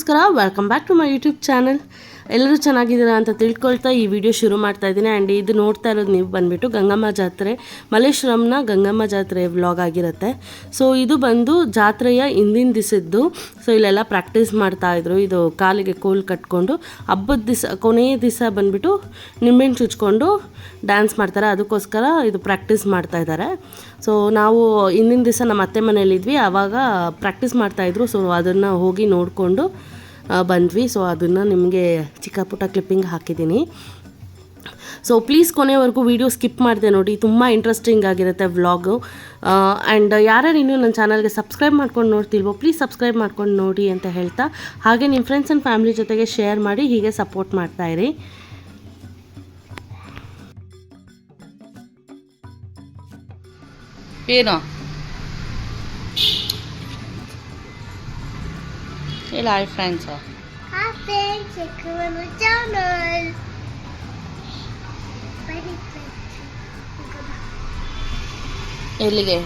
ನಮಸ್ಕಾರ, welcome back to my YouTube channel. ಎಲ್ಲರೂ ಚೆನ್ನಾಗಿದ್ದೀರಾ ಅಂತ ತಿಳ್ಕೊಳ್ತಾ ಈ ವಿಡಿಯೋ ಶುರು ಮಾಡ್ತಾ ಇದ್ದೀನಿ. ಆ್ಯಂಡ್ ಇದು ನೋಡ್ತಾ ಇರೋದು ನೀವು ಬಂದುಬಿಟ್ಟು ಗಂಗಮ್ಮ ಜಾತ್ರೆ, ಮಲ್ಲೇಶ್ವರಂನ ಗಂಗಮ್ಮ ಜಾತ್ರೆ ವ್ಲಾಗ್ ಆಗಿರುತ್ತೆ. ಸೊ ಇದು ಬಂದು ಜಾತ್ರೆಯ ಹಿಂದಿನ ದಿವಸದ್ದು. ಸೊ ಇಲ್ಲೆಲ್ಲ ಪ್ರಾಕ್ಟೀಸ್ ಮಾಡ್ತಾಯಿದ್ರು. ಇದು ಕಾಲಿಗೆ ಕೋಲ್ ಕಟ್ಕೊಂಡು ಹಬ್ಬದ ದಿವಸ ಕೊನೆಯ ದಿವಸ ಬಂದುಬಿಟ್ಟು ನಿಂಬೆಹಣ್ಣು ಚುಚ್ಕೊಂಡು ಡ್ಯಾನ್ಸ್ ಮಾಡ್ತಾರೆ. ಅದಕ್ಕೋಸ್ಕರ ಇದು ಪ್ರಾಕ್ಟೀಸ್ ಮಾಡ್ತಾಯಿದ್ದಾರೆ. ಸೊ ನಾವು ಹಿಂದಿನ ದಿವಸ ನಮ್ಮ ಅತ್ತೆ ಮನೇಲಿದ್ವಿ, ಆವಾಗ ಪ್ರಾಕ್ಟೀಸ್ ಮಾಡ್ತಾಯಿದ್ರು. ಸೊ ಅದನ್ನು ಹೋಗಿ ನೋಡಿಕೊಂಡು ಬಂದ್ವಿ. ಸೊ ಅದನ್ನು ನಿಮಗೆ ಚಿಕ್ಕ ಪುಟ್ಟ ಕ್ಲಿಪ್ಪಿಂಗ್ ಹಾಕಿದ್ದೀನಿ. ಸೊ ಪ್ಲೀಸ್ ಕೊನೆವರೆಗೂ ವೀಡಿಯೋ ಸ್ಕಿಪ್ ಮಾಡಿದೆ ನೋಡಿ, ತುಂಬ ಇಂಟ್ರೆಸ್ಟಿಂಗ್ ಆಗಿರುತ್ತೆ ವ್ಲಾಗು. ಆ್ಯಂಡ್ ಯಾರ್ಯಾರು ಇನ್ನೂ ನನ್ನ ಚಾನಲ್ಗೆ ಸಬ್ಸ್ಕ್ರೈಬ್ ಮಾಡ್ಕೊಂಡು ನೋಡ್ತಿಲ್ವೋ ಪ್ಲೀಸ್ ಸಬ್ಸ್ಕ್ರೈಬ್ ಮಾಡ್ಕೊಂಡು ನೋಡಿ ಅಂತ ಹೇಳ್ತಾ, ಹಾಗೆ ನಿಮ್ಮ ಫ್ರೆಂಡ್ಸ್ ಆ್ಯಂಡ್ ಫ್ಯಾಮಿಲಿ ಜೊತೆಗೆ ಶೇರ್ ಮಾಡಿ ಹೀಗೆ ಸಪೋರ್ಟ್ ಮಾಡ್ತಾಯಿರಿ. ಏನು ಇಲ್ಲ ಹಾಯ್ ಫ್ರೆಂಡ್ಸ್. ಎಲ್ಲಿಗೆ?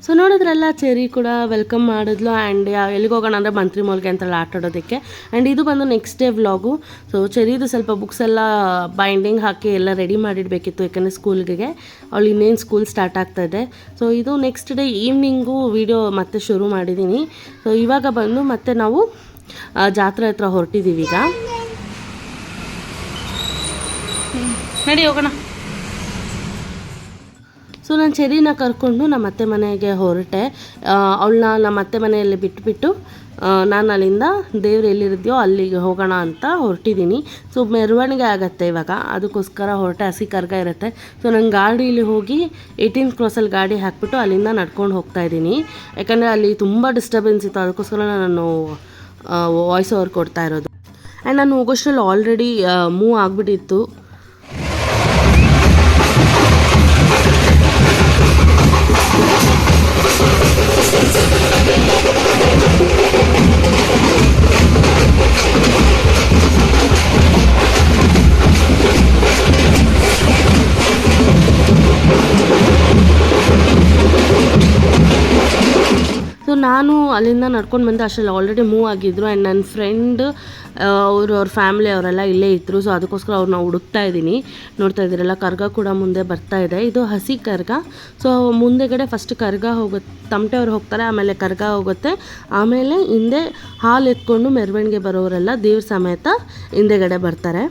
ಸೊ ನೋಡಿದ್ರಲ್ಲ, ಚೆರಿ ಕೂಡ ವೆಲ್ಕಮ್ ಮಾಡಿದ್ಲು. ಆ್ಯಂಡ್ ಎಲ್ಲಿಗೆ ಹೋಗೋಣ ಅಂದರೆ ಮಂತ್ರಿ ಮೋಲ್ಗೆ ಅಂತೆಲ್ಲ ಆಟ ಆಡೋದಕ್ಕೆ. ಆ್ಯಂಡ್ ಇದು ಬಂದು ನೆಕ್ಸ್ಟ್ ಡೇ ವ್ಲಾಗು. ಸೊ ಚೆರಿದು ಸ್ವಲ್ಪ ಬುಕ್ಸ್ ಎಲ್ಲ ಬೈಂಡಿಂಗ್ ಹಾಕಿ ಎಲ್ಲ ರೆಡಿ ಮಾಡಿಡಬೇಕಿತ್ತು, ಯಾಕಂದರೆ ಸ್ಕೂಲ್ಗೆ ಅವಳು ಇನ್ನೇನು ಸ್ಕೂಲ್ ಸ್ಟಾರ್ಟ್ ಆಗ್ತಾಯಿದೆ. ಸೊ ಇದು ನೆಕ್ಸ್ಟ್ ಡೇ ಈವ್ನಿಂಗು ವೀಡಿಯೋ ಮತ್ತೆ ಶುರು ಮಾಡಿದ್ದೀನಿ. ಸೊ ಇವಾಗ ಬಂದು ಮತ್ತೆ ನಾವು ಜಾತ್ರೆ ಹತ್ರ ಹೊರಟಿದ್ದೀವಿ. ಈಗ ನಡಿ ಹೋಗೋಣ. ಸೊ ನಾನು ಚೆರಿನ ಕರ್ಕೊಂಡು ನಮ್ಮ ಅತ್ತೆ ಮನೆಗೆ ಹೊರಟೆ. ಅವಳನ್ನ ನಮ್ಮ ಅತ್ತೆ ಮನೆಯಲ್ಲಿ ಬಿಟ್ಬಿಟ್ಟು ನಾನು ಅಲ್ಲಿಂದ ದೇವ್ರು ಎಲ್ಲಿರಿದ್ಯೋ ಅಲ್ಲಿಗೆ ಹೋಗೋಣ ಅಂತ ಹೊರಟಿದ್ದೀನಿ. ಸೊ ಮೆರವಣಿಗೆ ಆಗುತ್ತೆ ಇವಾಗ, ಅದಕ್ಕೋಸ್ಕರ ಹೊರಟೆ. ಹಸಿ ಕರ್ಗ ಇರುತ್ತೆ. ಸೊ ನಾನು ಗಾಡೀಲಿ ಹೋಗಿ 18th ಕ್ರಾಸಲ್ಲಿ ಗಾಡಿ ಹಾಕ್ಬಿಟ್ಟು ಅಲ್ಲಿಂದ ನಡ್ಕೊಂಡು ಹೋಗ್ತಾಯಿದ್ದೀನಿ. ಯಾಕಂದರೆ ಅಲ್ಲಿ ತುಂಬ ಡಿಸ್ಟರ್ಬೆನ್ಸ್ ಇತ್ತು, ಅದಕ್ಕೋಸ್ಕರ ನಾನು ವಾಯ್ಸ್ ಓವರ್ ಕೊಡ್ತಾ ಇರೋದು. ಆ್ಯಂಡ್ ನಾನು ಹೋಗೋಷ್ಟರಲ್ಲಿ ಆಲ್ರೆಡಿ ಮೂವ್ ಆಗಿಬಿಟ್ಟಿತ್ತು. ಸೊ ನಾನು ಅಲ್ಲಿಂದ ನಡ್ಕೊಂಡು ಬಂದೆ, ಅಷ್ಟರಲ್ಲಿ ಆಲ್ರೆಡಿ ಮೂವ್ ಆಗಿದ್ದರು. ಆ್ಯಂಡ್ ನನ್ನ ಫ್ರೆಂಡ್ ಅವ್ರ ಫ್ಯಾಮಿಲಿ ಅವರೆಲ್ಲ ಇಲ್ಲೇ ಇದ್ದರು. ಸೊ ಅದಕ್ಕೋಸ್ಕರ ಅವ್ರನ್ನ ಹುಡುಕ್ತಾ ಇದ್ದೀನಿ. ನೋಡ್ತಾ ಇದ್ದೀರಲ್ಲ, ಕರ್ಗ ಕೂಡ ಮುಂದೆ ಬರ್ತಾ ಇದೆ. ಇದು ಹಸಿ ಕರ್ಗ. ಸೊ ಮುಂದೆಗಡೆ ಫಸ್ಟ್ ಕರ್ಗ ಹೋಗುತ್ತೆ, ತಮಟೆಯವ್ರು ಹೋಗ್ತಾರೆ, ಆಮೇಲೆ ಕರ್ಗ ಹೋಗುತ್ತೆ, ಆಮೇಲೆ ಹಿಂದೆ ಹಾಲು ಎತ್ಕೊಂಡು ಮೆರವಣಿಗೆ ಬರೋರೆಲ್ಲ ದೇವ್ರ ಸಮೇತ ಹಿಂದೆಗಡೆ ಬರ್ತಾರೆ.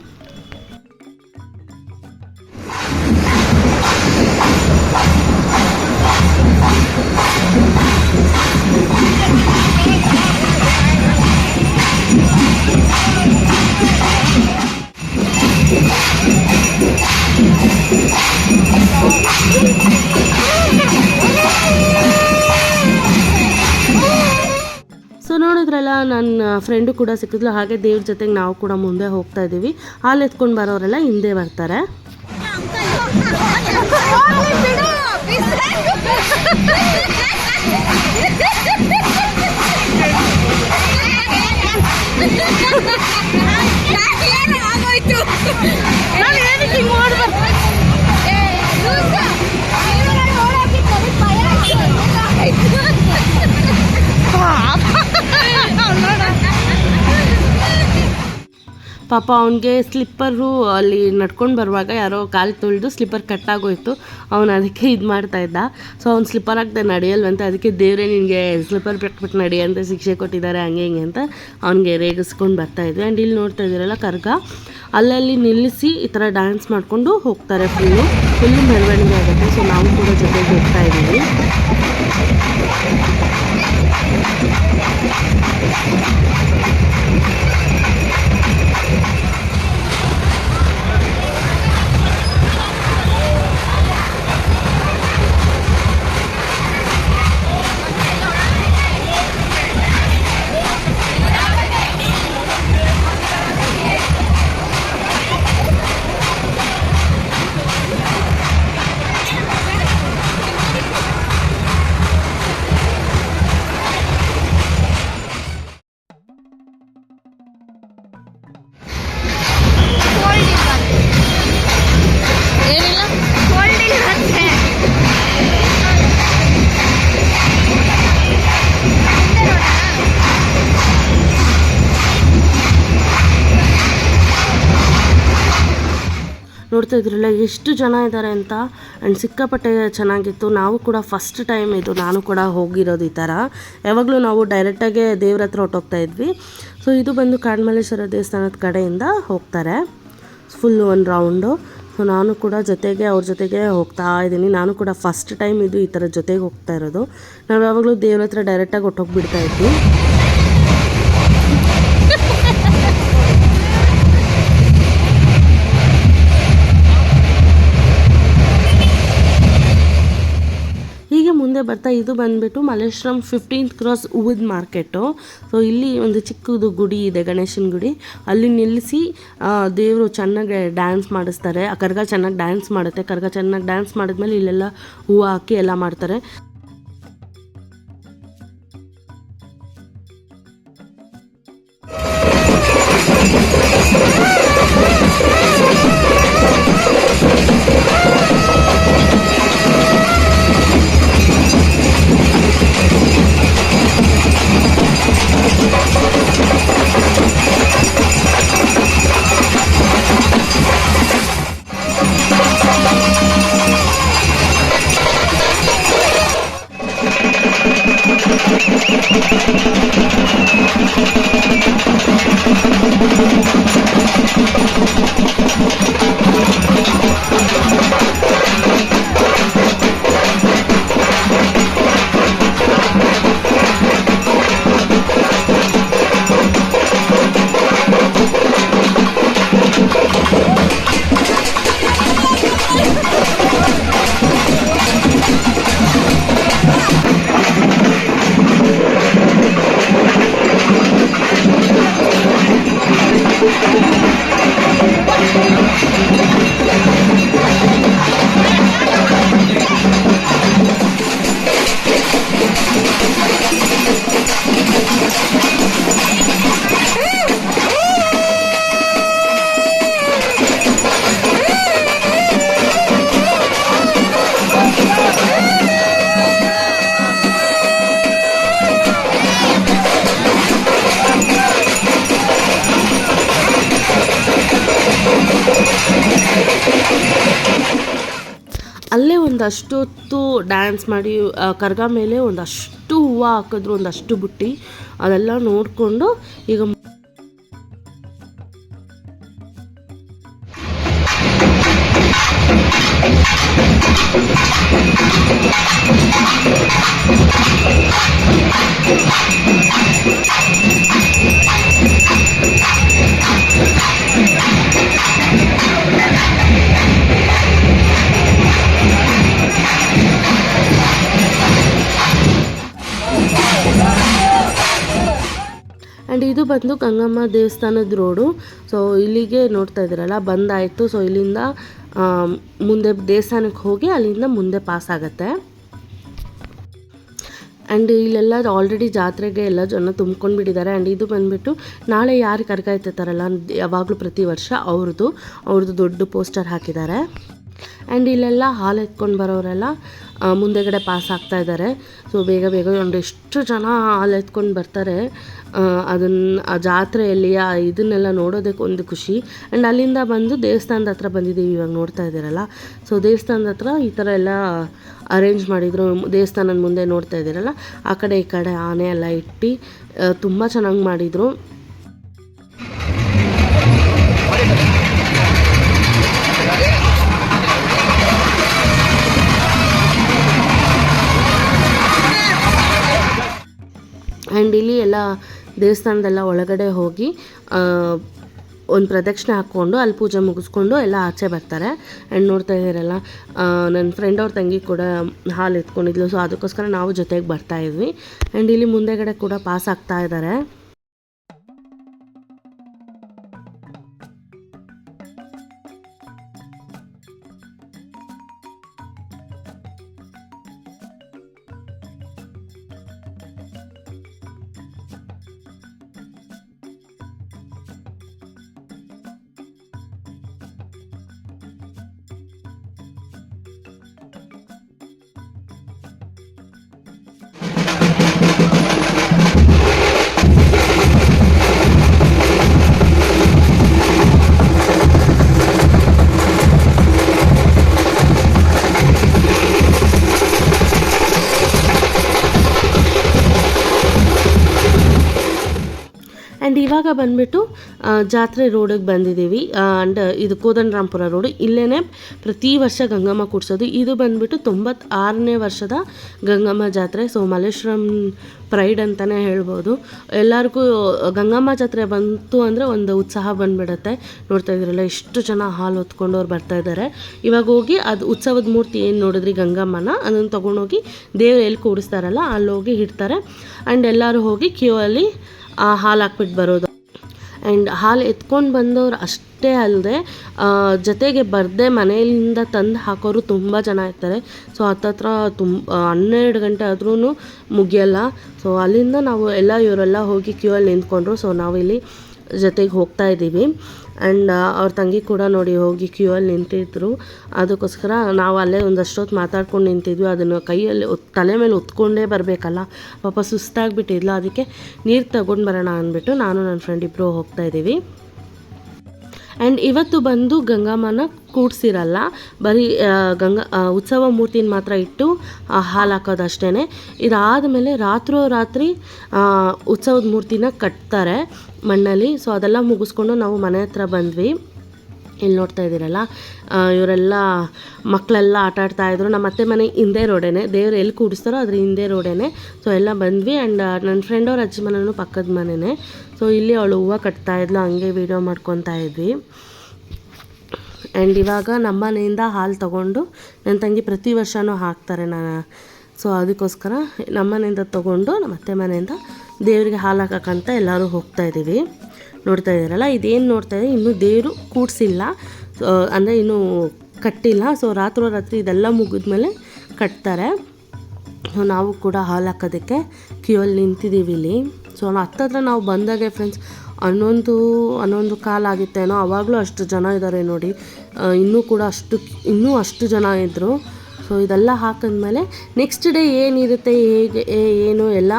ಸೊ ನೋಡಿದ್ರಲ್ಲ, ನನ್ನ ಫ್ರೆಂಡು ಕೂಡ ಸಿಕ್ಕಿದ್ಲು. ಹಾಗೆ ದೇವ್ರ ಜೊತೆಗೆ ನಾವು ಕೂಡ ಮುಂದೆ ಹೋಗ್ತಾ ಇದ್ದೀವಿ. ಹಾಲು ಎತ್ಕೊಂಡು ಬರೋರೆಲ್ಲ ಹಿಂದೆ ಬರ್ತಾರೆ. ಪಾಪ ಅವನಿಗೆ ಸ್ಲಿಪ್ಪರು ಅಲ್ಲಿ ನಡ್ಕೊಂಡು ಬರುವಾಗ ಯಾರೋ ಕಾಲು ತುಳಿದು ಸ್ಲಿಪ್ಪರ್ ಕಟ್ಟಾಗೋಯ್ತು. ಅವನು ಅದಕ್ಕೆ ಇದು ಮಾಡ್ತಾಯಿದ್ದ. ಸೊ ಅವ್ನು ಸ್ಲಿಪ್ಪರ್ ಹಾಕ್ದೆ ನಡೆಯಲ್ವಂತೆ, ಅದಕ್ಕೆ ದೇವರೇ ನಿನಗೆ ಸ್ಲಿಪ್ಪರ್ ಬಿಟ್ಬಿಟ್ಟು ನಡಿ ಅಂತ ಶಿಕ್ಷೆ ಕೊಟ್ಟಿದ್ದಾರೆ, ಹಂಗೆ ಹಿಂಗೆ ಅಂತ ಅವನಿಗೆ ರೇಗಿಸ್ಕೊಂಡು ಬರ್ತಾಯಿದ್ವಿ. ಆ್ಯಂಡ್ ಇಲ್ಲಿ ನೋಡ್ತಾ ಇದ್ದೀರಲ್ಲ, ಕರ್ಗ ಅಲ್ಲಲ್ಲಿ ನಿಲ್ಲಿಸಿ ಈ ಥರ ಡ್ಯಾನ್ಸ್ ಮಾಡಿಕೊಂಡು ಹೋಗ್ತಾರೆ. ಫುಲ್ಲು ಮೆರವಣಿಗೆ ಆಗುತ್ತೆ. ಸೊ ನಾವು ಕೂಡ ಜೊತೆಗೆ ಹೋಗ್ತಾ ಇದ್ದೀವಿ. ನೋಡ್ತಾ ಇದ್ರಲ್ಲ ಎಷ್ಟು ಜನ ಇದ್ದಾರೆ ಅಂತ. ಆ್ಯಂಡ್ ಸಿಕ್ಕಾಪಟ್ಟೆ ಚೆನ್ನಾಗಿತ್ತು. ನಾವು ಕೂಡ ಫಸ್ಟ್ ಟೈಮ್ ಇದು ನಾನು ಕೂಡ ಹೋಗಿರೋದು ಈ ಥರ. ಯಾವಾಗಲೂ ನಾವು ಡೈರೆಕ್ಟಾಗೆ ದೇವ್ರ ಹತ್ರ ಹೊರ್ಟೋಗ್ತಾ ಇದ್ವಿ. ಸೊ ಇದು ಬಂದು ಕಾಡಮಲ್ಲೇಶ್ವರ ದೇವಸ್ಥಾನದ ಕಡೆಯಿಂದ ಹೋಗ್ತಾರೆ ಫುಲ್ಲು ಒಂದು ರೌಂಡು. ಸೊ ನಾನು ಕೂಡ ಅವ್ರ ಜೊತೆಗೆ ಹೋಗ್ತಾ ಇದ್ದೀನಿ. ನಾನು ಕೂಡ ಫಸ್ಟ್ ಟೈಮ್ ಇದು ಈ ಥರ ಜೊತೆಗೆ ಹೋಗ್ತಾ ಇರೋದು. ನಾವು ಯಾವಾಗಲೂ ದೇವ್ರ ಹತ್ರ ಡೈರೆಕ್ಟಾಗಿ ಹೊರ್ಟೋಗ್ಬಿಡ್ತಾ ಇದ್ವಿ. ಹೀಗೆ ಮುಂದೆ ಬರ್ತಾ ಇದು ಬಂದುಬಿಟ್ಟು ಮಲ್ಲೇಶ್ವರಂ 15th ಕ್ರಾಸ್ ಹೂವಿನ ಮಾರ್ಕೆಟು. ಸೊ ಇಲ್ಲಿ ಒಂದು ಚಿಕ್ಕದು ಗುಡಿ ಇದೆ, ಗಣೇಶನ ಗುಡಿ. ಅಲ್ಲಿ ನಿಲ್ಲಿಸಿ ದೇವರು ಚೆನ್ನಾಗಿ ಡ್ಯಾನ್ಸ್ ಮಾಡಿಸ್ತಾರೆ. ಆ ಕರ್ಗ ಚೆನ್ನಾಗಿ ಡ್ಯಾನ್ಸ್ ಮಾಡುತ್ತೆ. ಕರ್ಗ ಚೆನ್ನಾಗಿ ಡ್ಯಾನ್ಸ್ ಮಾಡಿದ್ಮೇಲೆ ಇಲ್ಲೆಲ್ಲ ಹೂವು ಹಾಕಿ ಎಲ್ಲ ಮಾಡ್ತಾರೆ. ಅಲ್ಲೇ ಒಂದಷ್ಟು ಹೊತ್ತು ಡ್ಯಾನ್ಸ್ ಮಾಡಿ ಕರ್ಗ ಮೇಲೆ ಒಂದಷ್ಟು ಹೂವು ಹಾಕಿದ್ರು, ಒಂದಷ್ಟು ಬುಟ್ಟಿ ಅದೆಲ್ಲ ನೋಡಿಕೊಂಡು ಈಗ ಆ್ಯಂಡ್ ಇದು ಬಂದು ಗಂಗಮ್ಮ ದೇವಸ್ಥಾನದ ರೋಡು. ಸೊ ಇಲ್ಲಿಗೆ ನೋಡ್ತಾ ಇದ್ದೀರಲ್ಲ ಬಂದಾಯಿತು. ಸೊ ಇಲ್ಲಿಂದ ಮುಂದೆ ದೇವಸ್ಥಾನಕ್ಕೆ ಹೋಗಿ ಅಲ್ಲಿಂದ ಮುಂದೆ ಪಾಸ್ ಆಗುತ್ತೆ. ಆ್ಯಂಡ್ ಇಲ್ಲೆಲ್ಲ ಆಲ್ರೆಡಿ ಜಾತ್ರೆಗೆ ಎಲ್ಲ ಜನ ತುಂಬ್ಕೊಂಡು ಬಿಟ್ಟಿದ್ದಾರೆ. ಆ್ಯಂಡ್ ಇದು ಬಂದುಬಿಟ್ಟು ನಾಳೆ ಯಾರು ಕರ್ಗ ಎತ್ತುತ್ತಾರಲ್ಲ ಯಾವಾಗಲೂ ಪ್ರತಿ ವರ್ಷ ಅವ್ರದ್ದು ದೊಡ್ಡ ಪೋಸ್ಟರ್ ಹಾಕಿದ್ದಾರೆ. ಆ್ಯಂಡ್ ಇಲ್ಲೆಲ್ಲ ಹಾಲು ಎತ್ಕೊಂಡು ಬರೋರೆಲ್ಲ ಮುಂದೆಗಡೆ ಪಾಸ್ ಆಗ್ತಾ ಇದ್ದಾರೆ. ಸೊ ಬೇಗ ಒಂದಿಷ್ಟು ಜನ ಹಾಲು ಎತ್ಕೊಂಡು ಬರ್ತಾರೆ. ಆ ಜಾತ್ರೆಯಲ್ಲಿ ಇದನ್ನೆಲ್ಲ ನೋಡೋದಕ್ಕೆ ಒಂದು ಖುಷಿ. ಆ್ಯಂಡ್ ಅಲ್ಲಿಂದ ಬಂದು ದೇವಸ್ಥಾನದ ಹತ್ರ ಬಂದಿದ್ದೀವಿ, ಇವಾಗ ನೋಡ್ತಾ ಇದ್ದೀರಲ್ಲ. ಸೊ ದೇವಸ್ಥಾನದ ಹತ್ರ ಈ ಥರ ಎಲ್ಲ ಅರೇಂಜ್ ಮಾಡಿದರು. ದೇವಸ್ಥಾನದ ಮುಂದೆ ನೋಡ್ತಾ ಇದ್ದೀರಲ್ಲ, ಆ ಕಡೆ ಈ ಕಡೆ ಆನೆ ಎಲ್ಲ ಇಟ್ಟು ತುಂಬ ಚೆನ್ನಾಗಿ ಮಾಡಿದರು. ಆ್ಯಂಡ್ ಇಲ್ಲಿ ಎಲ್ಲ ದೇವಸ್ಥಾನದೆಲ್ಲ ಒಳಗಡೆ ಹೋಗಿ ಒಂದು ಪ್ರದಕ್ಷಿಣೆ ಹಾಕ್ಕೊಂಡು ಅಲ್ಲಿ ಪೂಜೆ ಮುಗಿಸ್ಕೊಂಡು ಎಲ್ಲ ಆಚೆ ಬರ್ತಾರೆ. ಆ್ಯಂಡ್ ನೋಡ್ತಾ ಇದ್ದೀರಲ್ಲ, ನನ್ನ ಫ್ರೆಂಡ್ ಅವ್ರ ತಂಗಿ ಕೂಡ ಹಾಲು ಎತ್ಕೊಂಡಿದ್ಲು. ಸೊ ಅದಕ್ಕೋಸ್ಕರ ನಾವು ಜೊತೆಗೆ ಬರ್ತಾಯಿದ್ವಿ. ಆ್ಯಂಡ್ ಇಲ್ಲಿ ಮುಂದೆಗಡೆ ಕೂಡ ಪಾಸ್ ಆಗ್ತಾ ಇದ್ದಾರೆ. ಆ್ಯಂಡ್ ಇವಾಗ ಬಂದುಬಿಟ್ಟು ಜಾತ್ರೆ ರೋಡಿಗೆ ಬಂದಿದ್ದೀವಿ. ಆ್ಯಂಡ್ ಇದು ಕೋದಂಡರಾಮಪುರ ರೋಡು. ಇಲ್ಲೇ ಪ್ರತಿ ವರ್ಷ ಗಂಗಮ್ಮ ಕೂಡ್ಸೋದು. ಇದು ಬಂದುಬಿಟ್ಟು 96ನೇ ವರ್ಷದ ಗಂಗಮ್ಮ ಜಾತ್ರೆ. ಸೊ ಮಲ್ಲೇಶ್ವರಂ ಪ್ರೈಡ್ ಅಂತಲೇ ಹೇಳ್ಬೋದು. ಎಲ್ಲರಿಗೂ ಗಂಗಮ್ಮ ಜಾತ್ರೆ ಬಂತು ಅಂದರೆ ಒಂದು ಉತ್ಸಾಹ ಬಂದುಬಿಡುತ್ತೆ. ನೋಡ್ತಾ ಇದ್ದೀರಲ್ಲ ಎಷ್ಟು ಜನ ಹಾಲು ಹೊತ್ಕೊಂಡವ್ರು ಬರ್ತಾಯಿದ್ದಾರೆ. ಇವಾಗ ಹೋಗಿ ಅದು ಉತ್ಸವದ ಮೂರ್ತಿ ಏನು ನೋಡಿದ್ರಿ ಗಂಗಮ್ಮನ, ಅದನ್ನು ತೊಗೊಂಡೋಗಿ ದೇವ್ರು ಎಲ್ಲಿ ಕೂಡಿಸ್ತಾರಲ್ಲ ಅಲ್ಲಿ ಹೋಗಿ ಇಡ್ತಾರೆ. ಆ್ಯಂಡ್ ಎಲ್ಲರೂ ಹೋಗಿ ಕ್ಯೂ ಅಲ್ಲಿ ಹಾಲು ಹಾಕ್ಬಿಟ್ಟು ಬರೋದು. ಆ್ಯಂಡ್ ಹಾಲು ಎತ್ಕೊಂಡು ಬಂದವರು ಅಷ್ಟೇ ಅಲ್ಲದೆ ಜೊತೆಗೆ ಬರದೆ ಮನೆಯಿಂದ ತಂದು ಹಾಕೋರು ತುಂಬ ಜನ ಇರ್ತಾರೆ. ಸೊ ಹತ್ತತ್ರ 12 ಗಂಟೆ ಆದ್ರೂ ಮುಗಿಯಲ್ಲ. ಸೊ ಅಲ್ಲಿಂದ ನಾವು ಇವರೆಲ್ಲ ಹೋಗಿ ಕ್ಯೂ ಅಲ್ಲಿ ನಿಂತ್ಕೊಂಡ್ರು. ಸೊ ನಾವಿಲ್ಲಿ ಜೊತೆಗೆ ಹೋಗ್ತಾ ಇದ್ದೀವಿ. ಆ್ಯಂಡ್ ಅವ್ರ ತಂಗಿ ಕೂಡ ನೋಡಿ ಹೋಗಿ ಕ್ಯೂ ಅಲ್ಲಿ ನಿಂತಿದ್ರು. ಅದಕ್ಕೋಸ್ಕರ ನಾವು ಅಲ್ಲೇ ಒಂದಷ್ಟೊತ್ತು ಮಾತಾಡ್ಕೊಂಡು ನಿಂತಿದ್ವಿ. ಅದನ್ನು ಕೈಯಲ್ಲಿ ತಲೆ ಮೇಲೆ ಹೊತ್ಕೊಂಡೇ ಬರಬೇಕಲ್ಲ, ಪಾಪ ಸುಸ್ತಾಗಿಬಿಟ್ಟಿದ್ಲು. ಅದಕ್ಕೆ ನೀರು ತಗೊಂಡು ಬರೋಣ ಅಂದ್ಬಿಟ್ಟು ನಾನು ನನ್ನ ಫ್ರೆಂಡ್ ಇಬ್ಬರು ಹೋಗ್ತಾ ಇದ್ದೀವಿ. ಆ್ಯಂಡ್ ಇವತ್ತು ಬಂದು ಗಂಗಮ್ಮನ ಕೂಡಿಸಿರಲ್ಲ, ಬರೀ ಉತ್ಸವ ಮೂರ್ತಿನ ಮಾತ್ರ ಇಟ್ಟು ಹಾಲು ಹಾಕೋದು ಅಷ್ಟೇ. ಇದಾದಮೇಲೆ ರಾತ್ರಿ ಉತ್ಸವದ ಮೂರ್ತಿನ ಕಟ್ತಾರೆ ಮಣ್ಣಲ್ಲಿ. ಸೊ ಅದೆಲ್ಲ ಮುಗಿಸ್ಕೊಂಡು ನಾವು ಮನೆ ಹತ್ರ ಬಂದ್ವಿ. ಇಲ್ಲಿ ನೋಡ್ತಾ ಇದ್ದೀರಲ್ಲ, ಇವರೆಲ್ಲ ಮಕ್ಕಳೆಲ್ಲ ಆಟ ಆಡ್ತಾಯಿದ್ರು. ನಮ್ಮ ಅತ್ತೆ ಮನೆ ಹಿಂದೆ ರೋಡೇನೆ, ದೇವ್ರು ಎಲ್ಲಿ ಕೂಡಿಸ್ತಾರೋ ಅದ್ರ ಹಿಂದೆ ರೋಡೇನೆ. ಸೊ ಎಲ್ಲ ಬಂದ್ವಿ. ಆ್ಯಂಡ್ ನನ್ನ ಫ್ರೆಂಡ್ ಅವ್ರ ಅಜ್ಜಿ ಮನೆಯೂ ಪಕ್ಕದ ಮನೆಯೇ. ಸೊ ಇಲ್ಲಿ ಅವಳು ಹೂವು ಕಟ್ತಾಯಿದ್ಲು, ಹಂಗೆ ವೀಡಿಯೋ ಮಾಡ್ಕೊತಾ ಇದ್ವಿ. ಆ್ಯಂಡ್ ಇವಾಗ ನಮ್ಮ ಮನೆಯಿಂದ ಹಾಲು ತೊಗೊಂಡು ನನ್ನ ತಂಗಿ ಪ್ರತಿ ವರ್ಷವೂ ಹಾಕ್ತಾರೆ. ಸೊ ಅದಕ್ಕೋಸ್ಕರ ನಮ್ಮ ಮನೆಯಿಂದ ತೊಗೊಂಡು ನಮ್ಮ ಅತ್ತೆ ಮನೆಯಿಂದ ದೇವರಿಗೆ ಹಾಲು ಹಾಕೋಕ್ಕಂತ ಎಲ್ಲರೂ ಹೋಗ್ತಾ ಇದ್ದೀವಿ. ನೋಡ್ತಾ ಇದ್ದೀರಲ್ಲ, ಇದೇನು ನೋಡ್ತಾ ಇದ್ದೀವಿ, ಇನ್ನೂ ದೇವರು ಕೂಡಿಸಿಲ್ಲ, ಅಂದರೆ ಇನ್ನೂ ಕಟ್ಟಿಲ್ಲ. ಸೊ ರಾತ್ರಿ ಇದೆಲ್ಲ ಮುಗಿದ್ಮೇಲೆ ಕಟ್ತಾರೆ. ಸೊ ನಾವು ಕೂಡ ಹಾಲು ಹಾಕೋದಕ್ಕೆ ಕ್ಯೂ ಅಲ್ಲಿ ನಿಂತಿದ್ದೀವಿ ಇಲ್ಲಿ. ಸೊ ಹತ್ತತ್ರ ನಾವು ಬಂದಾಗೆ ಫ್ರೆಂಡ್ಸ್ 11 ಕಾಲು ಆಗಿತ್ತೇನೋ, ಆವಾಗಲೂ ಅಷ್ಟು ಜನ ಇದ್ದಾರೆ ನೋಡಿ. ಇನ್ನೂ ಅಷ್ಟು ಜನ ಇದ್ದರು. ಸೊ ಇದೆಲ್ಲ ಹಾಕಿದ್ಮೇಲೆ ನೆಕ್ಸ್ಟ್ ಡೇ ಏನಿರುತ್ತೆ, ಹೇಗೆ ಏನು ಎಲ್ಲ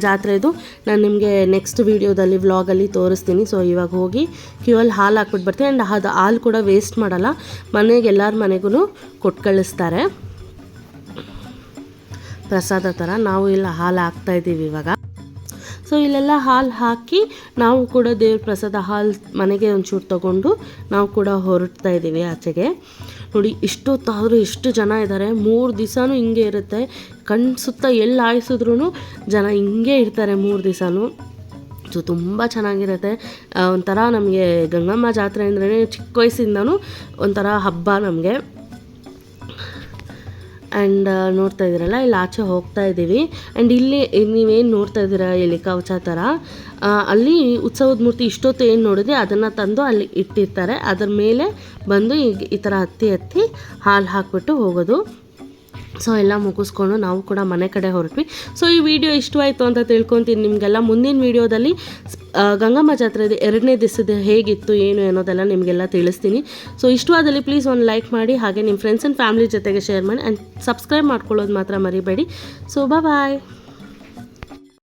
ಜಾತ್ರೆದು ನಾನು ನಿಮಗೆ ನೆಕ್ಸ್ಟ್ ವೀಡಿಯೋದಲ್ಲಿ ವ್ಲಾಗಲ್ಲಿ ತೋರಿಸ್ತೀನಿ. ಸೊ ಇವಾಗ ಹೋಗಿ ಕ್ಯೂ ಅಲ್ಲಿ ಹಾಲು ಹಾಕ್ಬಿಟ್ಟು ಬರ್ತೀನಿ. ಆ್ಯಂಡ್ ಅದು ಹಾಲು ಕೂಡ ವೇಸ್ಟ್ ಮಾಡಲ್ಲ, ಮನೆಗೆ ಎಲ್ಲರ ಮನೆಗೂ ಕೊಟ್ಟು ಕಳಿಸ್ತಾರೆ ಪ್ರಸಾದ ಥರ. ನಾವು ಇಲ್ಲ ಹಾಲು ಹಾಕ್ತಾಯಿದ್ದೀವಿ ಇವಾಗ. ಸೊ ಇಲ್ಲೆಲ್ಲ ಹಾಲು ಹಾಕಿ ನಾವು ಕೂಡ ದೇವ್ರ ಪ್ರಸಾದ ಹಾಲು ಮನೆಗೆ ಒಂಚೂರು ತೊಗೊಂಡು ನಾವು ಕೂಡ ಹೊರಡ್ತಾ ಇದ್ದೀವಿ ಆಚೆಗೆ. ನೋಡಿ ಇಷ್ಟೊತ್ತಾದರೂ ಎಷ್ಟು ಜನ ಇದ್ದಾರೆ. 3 ದಿವಸನೂ ಹಿಂಗೆ ಇರುತ್ತೆ. ಕಣ್ಣು ಸುತ್ತ ಎಲ್ಲಿ ಆಯಿಸಿದ್ರೂ ಜನ ಹಿಂಗೆ ಇರ್ತಾರೆ 3 ದಿವಸನೂ. ಸೊ ತುಂಬ ಚೆನ್ನಾಗಿರುತ್ತೆ. ಒಂಥರ ನಮಗೆ ಗಂಗಮ್ಮ ಜಾತ್ರೆ ಅಂದ್ರೇ ಚಿಕ್ಕ ವಯಸ್ಸಿಂದನೂ ಒಂಥರ ಹಬ್ಬ ನಮಗೆ. ಆ್ಯಂಡ್ ನೋಡ್ತಾ ಇದ್ದೀರಲ್ಲ, ಇಲ್ಲಿ ಆಚೆ ಹೋಗ್ತಾ ಇದ್ದೀವಿ. ಆ್ಯಂಡ್ ಇಲ್ಲಿ ನೀವೇನು ನೋಡ್ತಾ ಇದ್ದೀರಾ ಎಲೆ ಕವಚ ಥರ, ಅಲ್ಲಿ ಉತ್ಸವದ ಮೂರ್ತಿ ಇಷ್ಟೊತ್ತು ಏನು ನೋಡಿದ್ರೆ ಅದನ್ನು ತಂದು ಅಲ್ಲಿ ಇಟ್ಟಿರ್ತಾರೆ. ಅದರ ಮೇಲೆ ಬಂದು ಈ ಥರ ಹತ್ತಿ ಹಾಲು ಹಾಕಿಬಿಟ್ಟು ಹೋಗೋದು. ಸೊ ಎಲ್ಲ ಮುಗಿಸ್ಕೊಂಡು ನಾವು ಕೂಡ ಮನೆ ಕಡೆ ಹೊರಟ್ವಿ. ಸೊ ಈ ವಿಡಿಯೋ ಇಷ್ಟವಾಯಿತು ಅಂತ ತಿಳ್ಕೊತೀನಿ ನಿಮಗೆಲ್ಲ. ಮುಂದಿನ ವೀಡಿಯೋದಲ್ಲಿ ಗಂಗಮ್ಮ ಜಾತ್ರೆದು 2ನೇ ದಿವಸದ ಹೇಗಿತ್ತು ಏನು ಅನ್ನೋದೆಲ್ಲ ನಿಮಗೆಲ್ಲ ತಿಳಿಸ್ತೀನಿ. ಸೊ ಇಷ್ಟವಾದಲ್ಲಿ ಪ್ಲೀಸ್ ಒಂದು ಲೈಕ್ ಮಾಡಿ, ಹಾಗೆ ನಿಮ್ಮ ಫ್ರೆಂಡ್ಸ್ ಆ್ಯಂಡ್ ಫ್ಯಾಮಿಲಿ ಜೊತೆಗೆ ಶೇರ್ ಮಾಡಿ. ಆ್ಯಂಡ್ ಸಬ್ಸ್ಕ್ರೈಬ್ ಮಾಡ್ಕೊಳ್ಳೋದು ಮಾತ್ರ ಮರಿಬೇಡಿ. ಸೊ ಬಾಯ್.